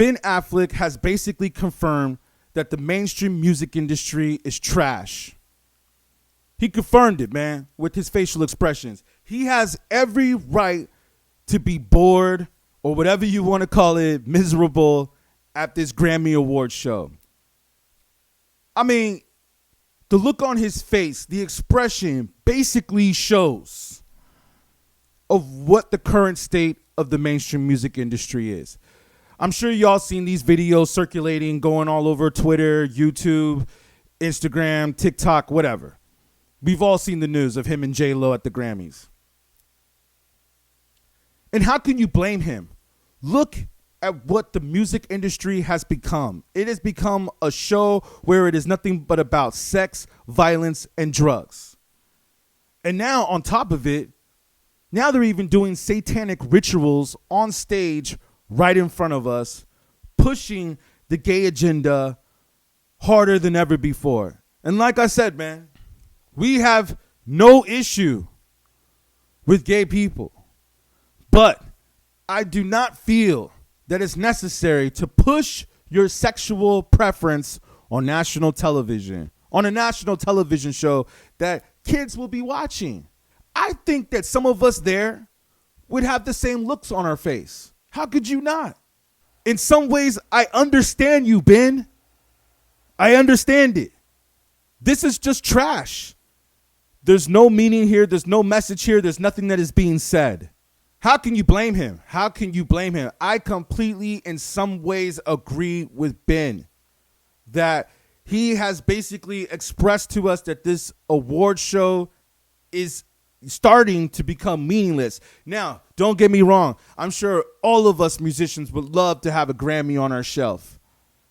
Ben Affleck has basically confirmed that the mainstream music industry is trash. He confirmed it, man, with his facial expressions. He has every right to be bored or whatever you want to call it, miserable at this Grammy Awards show. I mean, the look on his face, the expression basically shows of what the current state of the mainstream music industry is. I'm sure y'all seen these videos circulating, going all over Twitter, YouTube, Instagram, TikTok, whatever. We've all seen the news of him and J.Lo at the Grammys. And how can you blame him? Look at what the music industry has become. It has become a show where it is nothing but about sex, violence, and drugs. And now, on top of it, now they're even doing satanic rituals on stage right in front of us, pushing the gay agenda harder than ever before. And like I said, man, we have no issue with gay people. But I do not feel that it's necessary to push your sexual preference on national television, on a national television show that kids will be watching. I think that some of us there would have the same looks on our face. How could you not? In some ways, I understand you, Ben. I understand it. This is just trash. There's no meaning here. There's no message here. There's nothing that is being said. How can you blame him? How can you blame him? I completely, in some ways, agree with Ben that he has basically expressed to us that this award show is starting to become meaningless. Now, don't get me wrong. I'm sure all of us musicians would love to have a Grammy on our shelf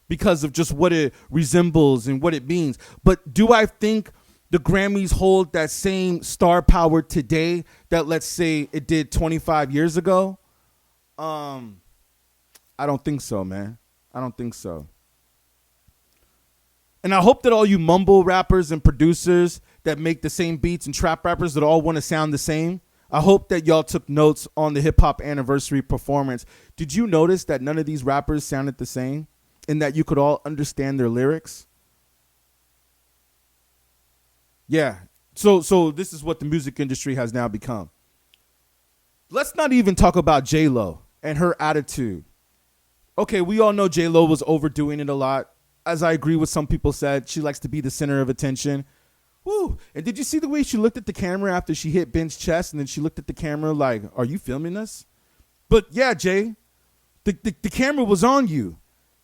because of just what it resembles and what it means. But do I think the Grammys hold that same star power today that, let's say, it did 25 years ago? I don't think so, man. I don't think so. And I hope that all you mumble rappers and producers that make the same beats and trap rappers that all want to sound the same, I hope that y'all took notes on the hip hop anniversary performance. Did you notice that none of these rappers sounded the same and that you could all understand their lyrics? Yeah. So this is what the music industry has now become. Let's not even talk about J.Lo and her attitude. Okay, we all know J.Lo was overdoing it a lot. As I agree with some people said, she likes to be the center of attention. Woo. And did you see the way she looked at the camera after she hit Ben's chest, and then she looked at the camera like, are you filming us? But yeah, Jay, the camera was on you.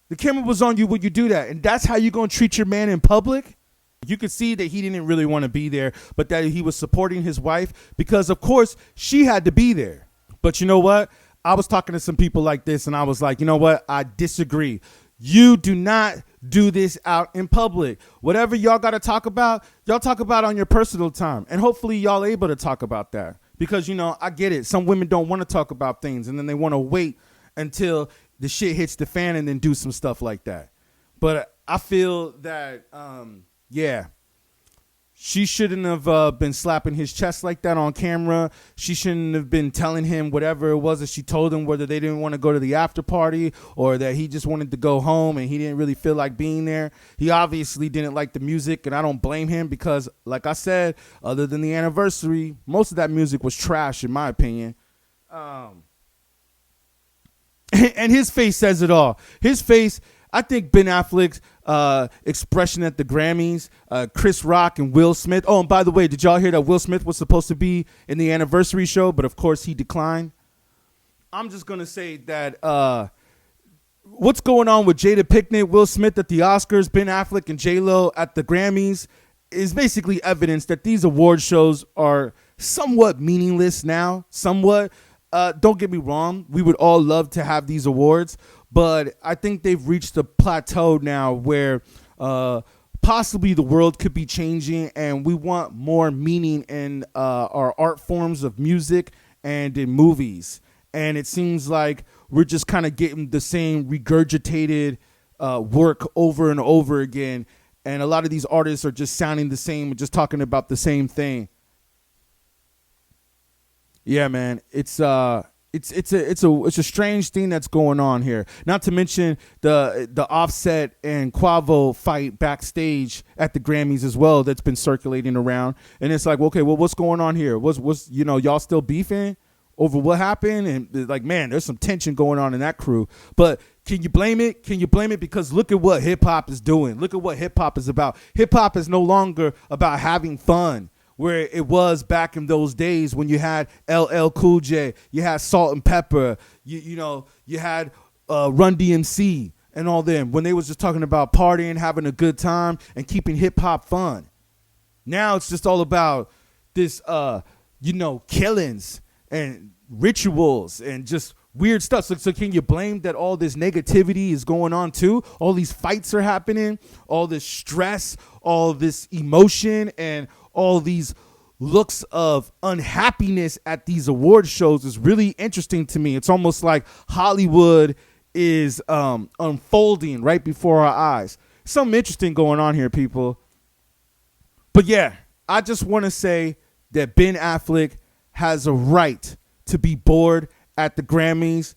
The camera was on you when you do that. And that's how you're going to treat your man in public? You could see that he didn't really want to be there, but that he was supporting his wife because, of course, she had to be there. But you know what? I was talking to some people like this, and I was like, you know what? I disagree. You do not do this out in public. Whatever y'all got to talk about, y'all talk about on your personal time. And hopefully y'all able to talk about that. Because, you know, I get it. Some women don't want to talk about things, and then they want to wait until the shit hits the fan and then do some stuff like that. But I feel that, yeah, she shouldn't have been slapping his chest like that on camera. She shouldn't have been telling him whatever it was that she told him, whether they didn't want to go to the after party or that he just wanted to go home and he didn't really feel like being there. He obviously didn't like the music, and I don't blame him because, like I said, other than the anniversary, most of that music was trash in my opinion. And his face says it all. His face, I think Ben Affleck's expression at the Grammys, Chris Rock and Will Smith. Oh, and by the way, did y'all hear that Will Smith was supposed to be in the anniversary show, but of course he declined? I'm just going to say that what's going on with Jada Pinkett, Will Smith at the Oscars, Ben Affleck and J.Lo at the Grammys is basically evidence that these award shows are somewhat meaningless now, somewhat. Don't get me wrong. We would all love to have these awards, but I think they've reached a plateau now where possibly the world could be changing, and we want more meaning in our art forms of music and in movies. And it seems like we're just kind of getting the same regurgitated work over and over again. And a lot of these artists are just sounding the same and just talking about the same thing. Yeah, man, it's It's a strange thing that's going on here. Not to mention the Offset and Quavo fight backstage at the Grammys as well that's been circulating around. And it's like, okay, well, what's going on here? What's y'all still beefing over what happened? And like, man, there's some tension going on in that crew. But can you blame it? Can you blame it? Because look at what hip hop is doing. Look at what hip hop is about. Hip hop is no longer about having fun, where it was back in those days when you had LL Cool J, you had Salt and Pepper, you had Run DMC and all them, when they was just talking about partying, having a good time, and keeping hip hop fun. Now it's just all about this, killings and rituals and just weird stuff. So can you blame that all this negativity is going on too? All these fights are happening, all this stress, all this emotion, and all these looks of unhappiness at these award shows is really interesting to me. It's almost like Hollywood is unfolding right before our eyes. Something interesting going on here, people. But yeah, I just want to say that Ben Affleck has a right to be bored at the Grammys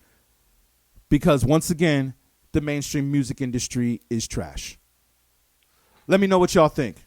because, once again, the mainstream music industry is trash. Let me know what y'all think.